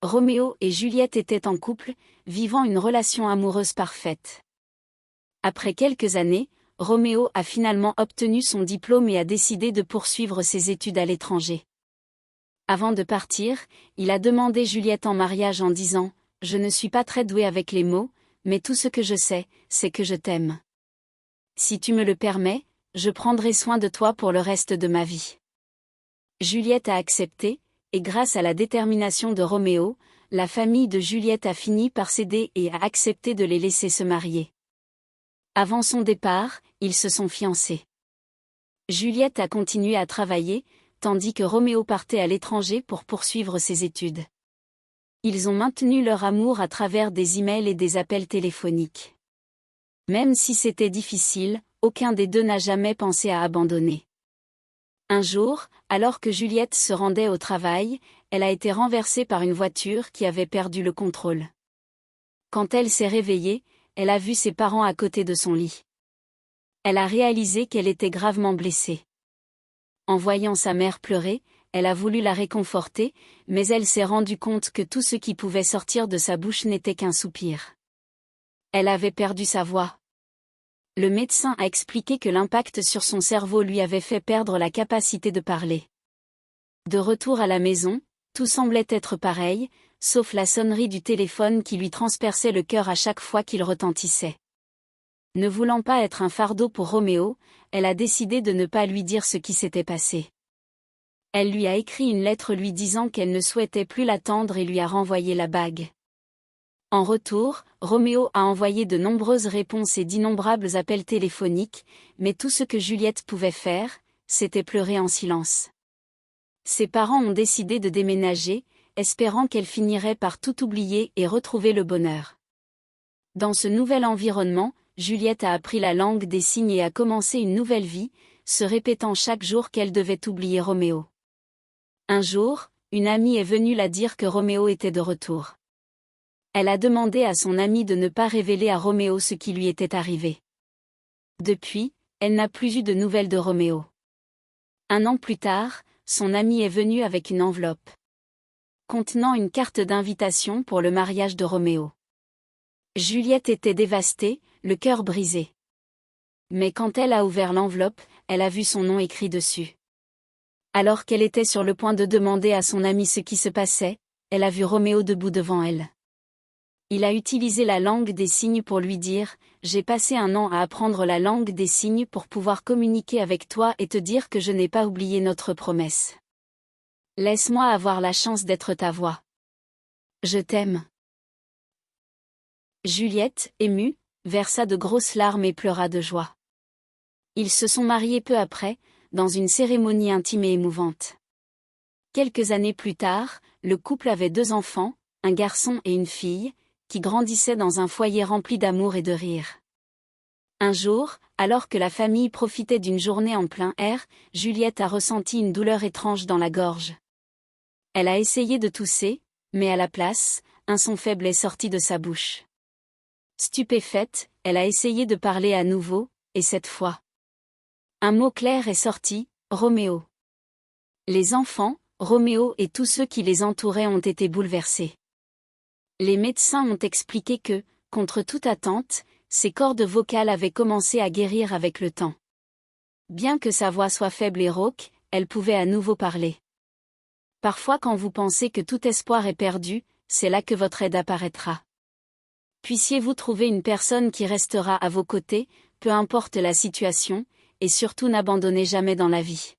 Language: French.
Roméo et Juliette étaient en couple, vivant une relation amoureuse parfaite. Après quelques années, Roméo a finalement obtenu son diplôme et a décidé de poursuivre ses études à l'étranger. Avant de partir, il a demandé Juliette en mariage en disant « Je ne suis pas très doué avec les mots, mais tout ce que je sais, c'est que je t'aime. Si tu me le permets, je prendrai soin de toi pour le reste de ma vie. » Juliette a accepté, et grâce à la détermination de Roméo, la famille de Juliette a fini par céder et a accepté de les laisser se marier. Avant son départ, ils se sont fiancés. Juliette a continué à travailler, tandis que Roméo partait à l'étranger pour poursuivre ses études. Ils ont maintenu leur amour à travers des emails et des appels téléphoniques. Même si c'était difficile, aucun des deux n'a jamais pensé à abandonner. Un jour, alors que Juliette se rendait au travail, elle a été renversée par une voiture qui avait perdu le contrôle. Quand elle s'est réveillée, elle a vu ses parents à côté de son lit. Elle a réalisé qu'elle était gravement blessée. En voyant sa mère pleurer, elle a voulu la réconforter, mais elle s'est rendue compte que tout ce qui pouvait sortir de sa bouche n'était qu'un soupir. Elle avait perdu sa voix. Le médecin a expliqué que l'impact sur son cerveau lui avait fait perdre la capacité de parler. De retour à la maison, tout semblait être pareil, sauf la sonnerie du téléphone qui lui transperçait le cœur à chaque fois qu'il retentissait. Ne voulant pas être un fardeau pour Roméo, elle a décidé de ne pas lui dire ce qui s'était passé. Elle lui a écrit une lettre lui disant qu'elle ne souhaitait plus l'attendre et lui a renvoyé la bague. En retour, Roméo a envoyé de nombreuses réponses et d'innombrables appels téléphoniques, mais tout ce que Juliette pouvait faire, c'était pleurer en silence. Ses parents ont décidé de déménager, espérant qu'elle finirait par tout oublier et retrouver le bonheur. Dans ce nouvel environnement, Juliette a appris la langue des signes et a commencé une nouvelle vie, se répétant chaque jour qu'elle devait oublier Roméo. Un jour, une amie est venue la dire que Roméo était de retour. Elle a demandé à son amie de ne pas révéler à Roméo ce qui lui était arrivé. Depuis, elle n'a plus eu de nouvelles de Roméo. Un an plus tard, son amie est venue avec une enveloppe contenant une carte d'invitation pour le mariage de Roméo. Juliette était dévastée, le cœur brisé. Mais quand elle a ouvert l'enveloppe, elle a vu son nom écrit dessus. Alors qu'elle était sur le point de demander à son amie ce qui se passait, elle a vu Roméo debout devant elle. Il a utilisé la langue des signes pour lui dire « J'ai passé un an à apprendre la langue des signes pour pouvoir communiquer avec toi et te dire que je n'ai pas oublié notre promesse. Laisse-moi avoir la chance d'être ta voix. Je t'aime. » Juliette, émue, versa de grosses larmes et pleura de joie. Ils se sont mariés peu après, dans une cérémonie intime et émouvante. Quelques années plus tard, le couple avait 2 enfants, un garçon et une fille, qui grandissaient dans un foyer rempli d'amour et de rire. Un jour, alors que la famille profitait d'une journée en plein air, Juliette a ressenti une douleur étrange dans la gorge. Elle a essayé de tousser, mais à la place, un son faible est sorti de sa bouche. Stupéfaite, elle a essayé de parler à nouveau, et cette fois, un mot clair est sorti, Roméo. Les enfants, Roméo et tous ceux qui les entouraient ont été bouleversés. Les médecins ont expliqué que, contre toute attente, ses cordes vocales avaient commencé à guérir avec le temps. Bien que sa voix soit faible et rauque, elle pouvait à nouveau parler. Parfois quand vous pensez que tout espoir est perdu, c'est là que votre aide apparaîtra. Puissiez-vous trouver une personne qui restera à vos côtés, peu importe la situation, et surtout n'abandonnez jamais dans la vie.